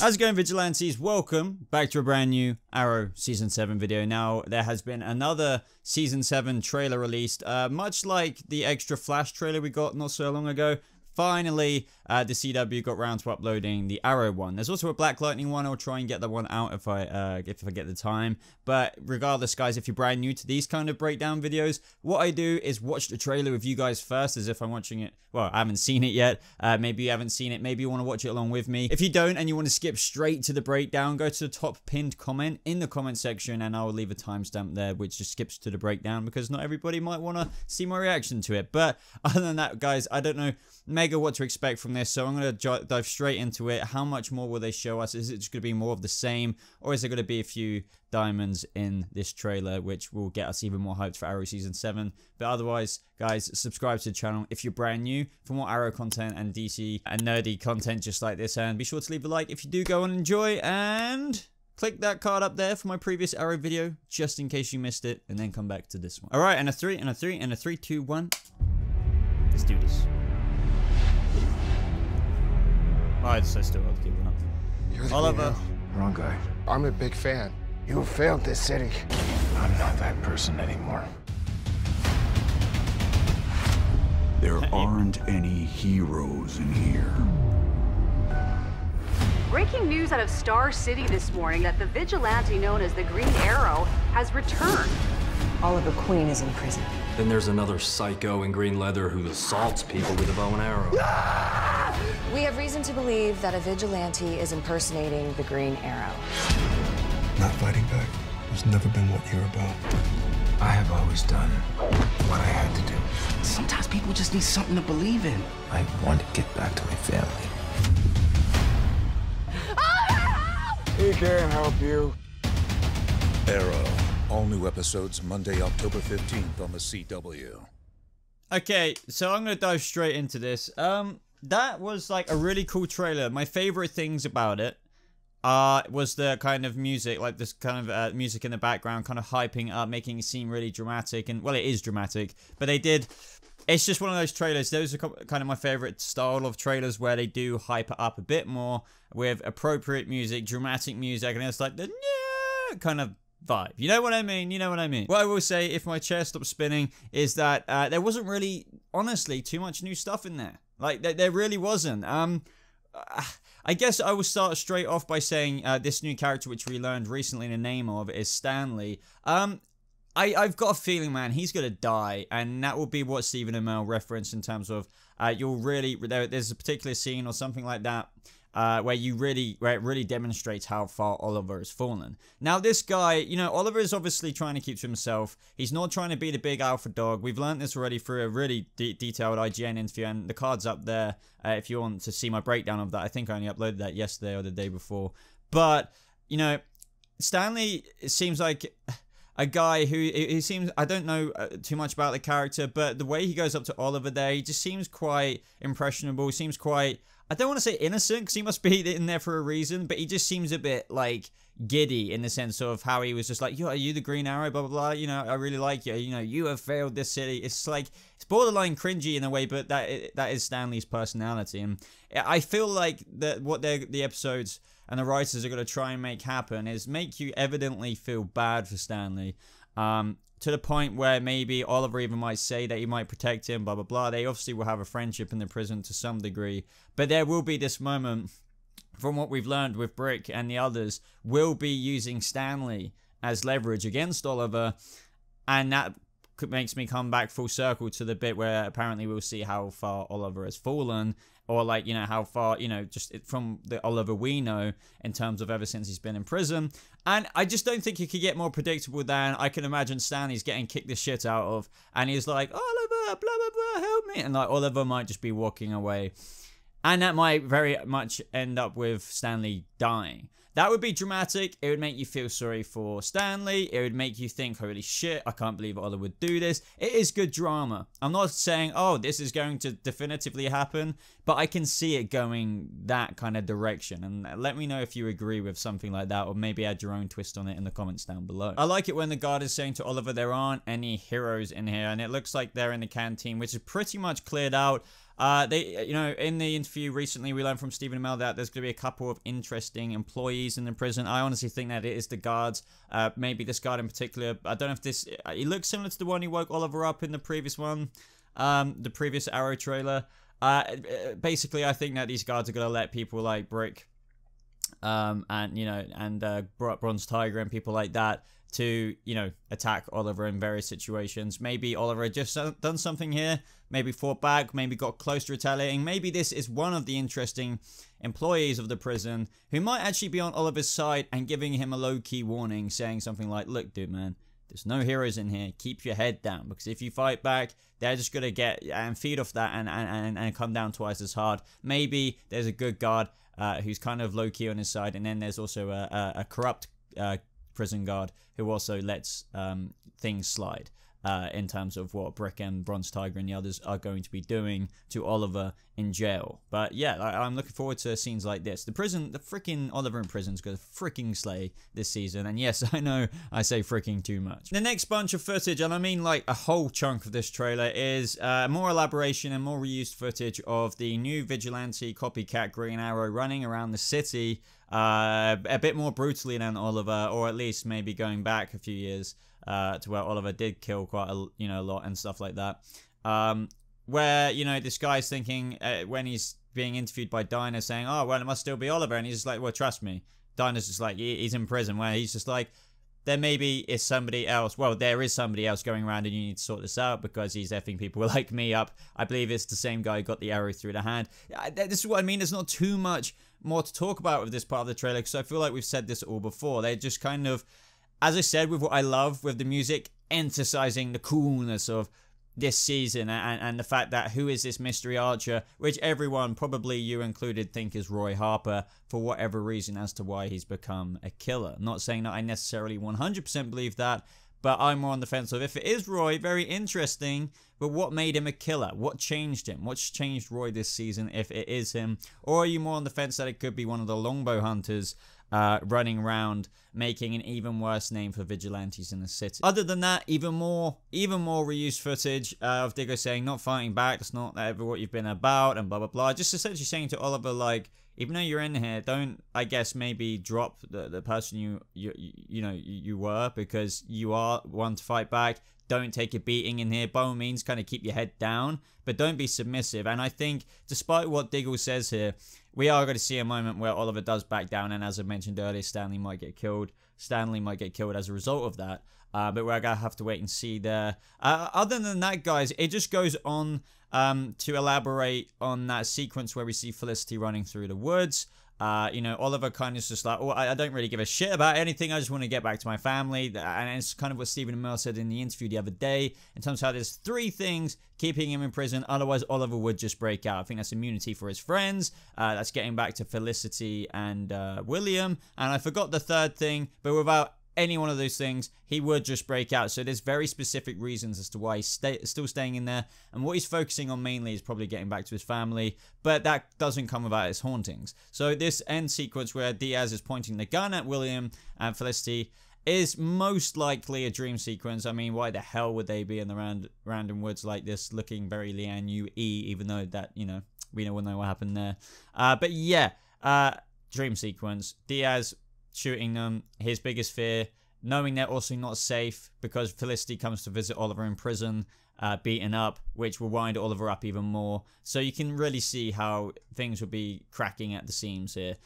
How's it going, Vigilantes? Welcome back to a brand new Arrow Season 7 video. Now, there has been another Season 7 trailer released, much like the extra Flash trailer we got not so long ago. Finally, the CW got round to uploading the Arrow one. There's also a Black Lightning one. I'll try and get that one out if I get the time. But regardless, guys, if you're brand new to these kind of breakdown videos, what I do is watch the trailer with you guys first, as if I'm watching it. Well, I haven't seen it yet. Maybe you haven't seen it. Maybe you want to watch it along with me. If you don't and you want to skip straight to the breakdown, go to the top pinned comment in the comment section, and I'll leave a timestamp there which just skips to the breakdown, because not everybody might want to see my reaction to it. But other than that, guys, I don't know mega what to expect from this, so I'm going to dive straight into it. How much more will they show us? Is it just going to be more of the same, or is there going to be a few diamonds in this trailer which will get us even more hyped for Arrow Season 7? But otherwise, guys, subscribe to the channel if you're brand new for more Arrow content and DC and nerdy content just like this, and be sure to leave a like if you do go and enjoy, and click that card up there for my previous Arrow video just in case you missed it, and then come back to this one. Alright, and a 3, and a 3, and a 3, 2, 1. Let's do this. Oh, it's so still hard to keep it up. You're the Oliver. Wrong guy. I'm a big fan. You failed this city. I'm not that person anymore. There aren't any heroes in here. Breaking news out of Star City this morning that the vigilante known as the Green Arrow has returned. Oliver Queen is in prison. Then there's another psycho in green leather who assaults people with a bow and arrow. We have reason to believe that a vigilante is impersonating the Green Arrow. Not fighting back has never been what you're about. I have always done what I had to do. Sometimes people just need something to believe in. I want to get back to my family. He can't help you. Arrow. All new episodes Monday, October 15th on the CW. Okay, so I'm going to dive straight into this. That was like a really cool trailer. My favorite things about it was the kind of music, like this kind of music in the background, kind of hyping up, making it seem really dramatic. And, well, it is dramatic, but they did... It's just one of those trailers. Those are kind of my favorite style of trailers, where they do hype it up a bit more with appropriate music, dramatic music, and it's like the kind of vibe. You know what I mean? You know what I mean? What I will say, if my chair stops spinning, is that there wasn't really, honestly, too much new stuff in there. Like, there really wasn't. I guess I will start straight off by saying this new character, which we learned recently the name of, is Stanley. I've got a feeling, man, he's gonna die, and that will be what Stephen Amell referenced in terms of there's a particular scene or something like that where it really demonstrates how far Oliver has fallen. Now, this guy, you know, Oliver is obviously trying to keep to himself. He's not trying to be the big alpha dog. We've learned this already through a really detailed IGN interview, and the card's up there if you want to see my breakdown of that. I think I only uploaded that yesterday or the day before. But, you know, Stanley seems like a guy who, he seems, I don't know too much about the character, but the way he goes up to Oliver there, he just seems quite impressionable, seems quite, I don't want to say innocent, because he must be in there for a reason, but he just seems a bit, like, giddy in the sense of how he was just like, yo, are you the Green Arrow, blah, blah, blah, you know, I really like you, you know, you have failed this city. It's like, it's borderline cringy in a way, but that is Stanley's personality, and I feel like that what the episodes and the writers are going to try and make happen is make you evidently feel bad for Stanley, to the point where maybe Oliver even might say that he might protect him, blah, blah, blah. They obviously will have a friendship in the prison to some degree, but there will be this moment, from what we've learned with Brick and the others, will be using Stanley as leverage against Oliver, and that makes me come back full circle to the bit where apparently we'll see how far Oliver has fallen, or, like, you know, how far, you know, just from the Oliver we know in terms of ever since he's been in prison. And I just don't think he could get more predictable than I can imagine Stanley's getting kicked the shit out of, and he's like, Oliver, blah, blah, blah, help me. And, like, Oliver might just be walking away. And that might very much end up with Stanley dying. That would be dramatic. It would make you feel sorry for Stanley. It would make you think, holy shit, I can't believe Oliver would do this. It is good drama. I'm not saying, oh, this is going to definitively happen, but I can see it going that kind of direction. And let me know if you agree with something like that, or maybe add your own twist on it in the comments down below. I like it when the guard is saying to Oliver, there aren't any heroes in here, and it looks like they're in the canteen, which is pretty much cleared out. They, you know, in the interview recently, we learned from Stephen Amell that there's going to be a couple of interesting employees in the prison. I honestly think that it is the guards. Maybe this guard in particular. I don't know if this... He looks similar to the one who woke Oliver up in the previous one. The previous Arrow trailer. Basically, I think that these guards are going to let people like Brick, and, you know, and Bronze Tiger and people like that to, you know, attack Oliver in various situations. Maybe Oliver had just done something here, maybe fought back, maybe got close to retaliating. Maybe this is one of the interesting employees of the prison who might actually be on Oliver's side and giving him a low-key warning, saying something like, look, dude, man, there's no heroes in here. Keep your head down, because if you fight back, they're just going to get and feed off that and come down twice as hard. Maybe there's a good guard who's kind of low-key on his side, and then there's also a corrupt prison guard who also lets things slide in terms of what Brick and Bronze Tiger and the others are going to be doing to Oliver in jail. But yeah, I'm looking forward to scenes like this. The freaking Oliver in prison's gonna freaking slay this season. And yes, I know I say freaking too much. The next bunch of footage, and I mean like a whole chunk of this trailer, is more elaboration and more reused footage of the new vigilante copycat Green Arrow running around the city a bit more brutally than Oliver, or at least maybe going back a few years to where Oliver did kill quite a lot and stuff like that. Where, you know, this guy's thinking when he's being interviewed by Dinah, saying, oh, well, it must still be Oliver, and he's just like, well, trust me. Dinah's just like, he's in prison, where he's just like, there maybe is somebody else. Well, there is somebody else going around, and you need to sort this out because he's effing people like me up. I believe it's the same guy who got the arrow through the hand. This is what I mean. There's not too much more to talk about with this part of the trailer, because I feel like we've said this all before. They're just kind of, as I said, with what I love with the music, emphasizing the coolness of this season and the fact that who is this mystery archer, which everyone, probably you included, think is Roy Harper for whatever reason as to why he's become a killer. I'm not saying that I necessarily 100% believe that, but I'm more on the fence of, if it is Roy, very interesting, but what made him a killer? What changed him? What's changed Roy this season if it is him? Or are you more on the fence that it could be one of the longbow hunters running around, making an even worse name for vigilantes in the city? Other than that, even more reused footage of Diggo saying, not fighting back, that's not ever what you've been about, and blah blah blah. Just essentially saying to Oliver, like, even though you're in here, don't, I guess, maybe drop the person you were, because you are one to fight back. Don't take a beating in here. By all means, kind of keep your head down, but don't be submissive. And I think, despite what Diggle says here, we are going to see a moment where Oliver does back down, and as I mentioned earlier, Stanley might get killed. Stanley might get killed as a result of that, but we're going to have to wait and see there. Other than that, guys, it just goes on to elaborate on that sequence where we see Felicity running through the woods. You know, Oliver kind of just like, oh, I don't really give a shit about anything. I just want to get back to my family. And it's kind of what Stephen Amell said in the interview the other day, in terms of how there's 3 things keeping him in prison. Otherwise, Oliver would just break out. I think that's immunity for his friends. That's getting back to Felicity and William. And I forgot the third thing, but without any one of those things, he would just break out. So there's very specific reasons as to why he's still staying in there, and what he's focusing on mainly is probably getting back to his family, but that doesn't come without his hauntings. So this end sequence where Diaz is pointing the gun at William and Felicity is most likely a dream sequence. I mean, why the hell would they be in the random woods like this, looking very Lian Yu even though that, you know, we all know what happened there. But yeah, dream sequence. Diaz shooting them, his biggest fear, knowing they're also not safe because Felicity comes to visit Oliver in prison, beaten up, which will wind Oliver up even more. So you can really see how things will be cracking at the seams here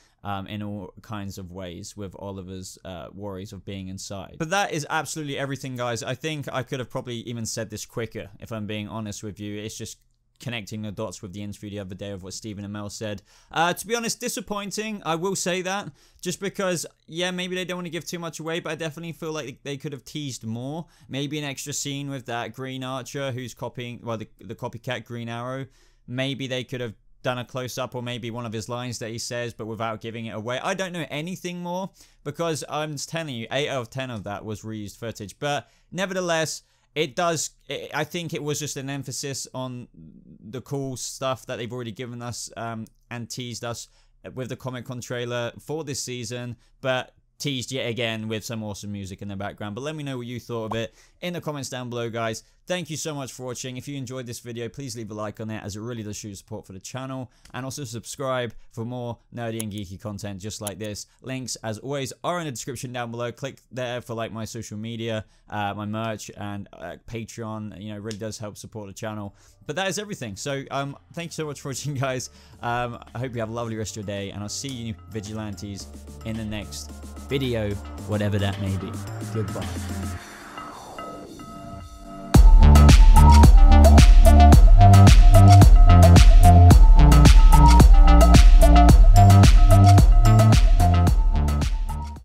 in all kinds of ways with Oliver's worries of being inside. But that is absolutely everything, guys. I think I could have probably even said this quicker, if I'm being honest with you. It's just connecting the dots with the interview the other day of what Stephen Amell said. To be honest, disappointing, I will say that, just because, yeah, maybe they don't want to give too much away, but I definitely feel like they could have teased more. Maybe an extra scene with that Green Archer who's copying, well, the copycat Green Arrow. Maybe they could have done a close-up, or maybe one of his lines that he says, but without giving it away. I don't know anything more, because I'm telling you, 8 out of 10 of that was reused footage. But nevertheless, I think it was just an emphasis on the cool stuff that they've already given us and teased us with the Comic-Con trailer for this season. But teased yet again with some awesome music in the background. But let me know what you thought of it in the comments down below, guys. Thank you so much for watching. If you enjoyed this video, please leave a like on it, as it really does show your support for the channel. And also subscribe for more nerdy and geeky content just like this. Links, as always, are in the description down below. Click there for like my social media, my merch, and Patreon. You know, it really does help support the channel. But that is everything. So thank you so much for watching, guys. I hope you have a lovely rest of your day, and I'll see you vigilantes in the next video, whatever that may be. Goodbye.